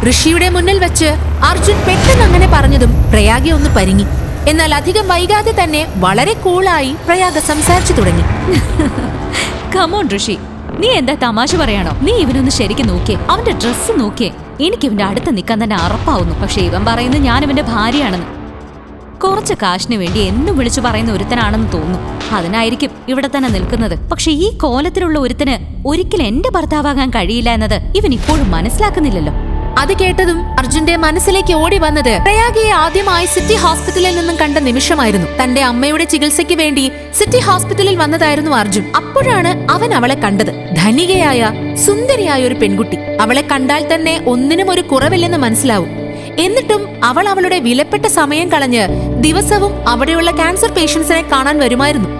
ഋഷിയുടെ മുന്നിൽ വെച്ച് അർജുൻ പെട്ടെന്ന് അങ്ങനെ പറഞ്ഞതും പ്രയാഗ ഒന്ന് പരിങ്ങി. എന്നാൽ അധികം വൈകാതെ തന്നെ വളരെ കൂളായി പ്രയാഗ സംസാരിച്ചു തുടങ്ങി. കമോൺ ഋഷി, നീ എന്താ തമാശ പറയാണോ? നീ ഇവനൊന്ന് ശരിക്കും നോക്കിയേ, അവന്റെ ഡ്രസ്സ് നോക്കിയേ. എനിക്ക് ഇവന്റെ അടുത്ത് നിൽക്കാൻ തന്നെ അറപ്പാവുന്നു. പക്ഷെ ഇവൻ പറയുന്നത് ഞാൻ ഇവന്റെ ഭാര്യയാണെന്ന്. കുറച്ച് കാശിന് വേണ്ടി എന്നും വിളിച്ചു പറയുന്ന ഒരുത്തനാണെന്ന് തോന്നുന്നു. അതിനായിരിക്കും ഇവിടെ തന്നെ നിൽക്കുന്നത്. പക്ഷെ ഈ കോലത്തിലുള്ള ഒരുത്തന് ഒരിക്കലും എന്റെ ഭർത്താവാകാൻ കഴിയില്ല എന്നത് ഇവൻ ഇപ്പോഴും മനസ്സിലാക്കുന്നില്ലല്ലോ. അത് കേട്ടതും അർജുന്റെ മനസ്സിലേക്ക് ഓടി വന്നത് പ്രയാഗയെ ആദ്യമായി സിറ്റി ഹോസ്പിറ്റലിൽ നിന്നും കണ്ട നിമിഷമായിരുന്നു. തന്റെ അമ്മയുടെ ചികിത്സയ്ക്ക് വേണ്ടി സിറ്റി ഹോസ്പിറ്റലിൽ വന്നതായിരുന്നു അർജുൻ. അപ്പോഴാണ് അവൻ അവളെ കണ്ടത്. ധനികയായ സുന്ദരിയായ ഒരു പെൺകുട്ടി. അവളെ കണ്ടാൽ തന്നെ ഒന്നിനും ഒരു കുറവില്ലെന്ന് മനസ്സിലാവും. എന്നിട്ടും അവൾ അവളുടെ വിലപ്പെട്ട സമയം കളഞ്ഞ് ദിവസവും അവിടെയുള്ള ക്യാൻസർ പേഷ്യൻസിനെ കാണാൻ വരുമായിരുന്നു.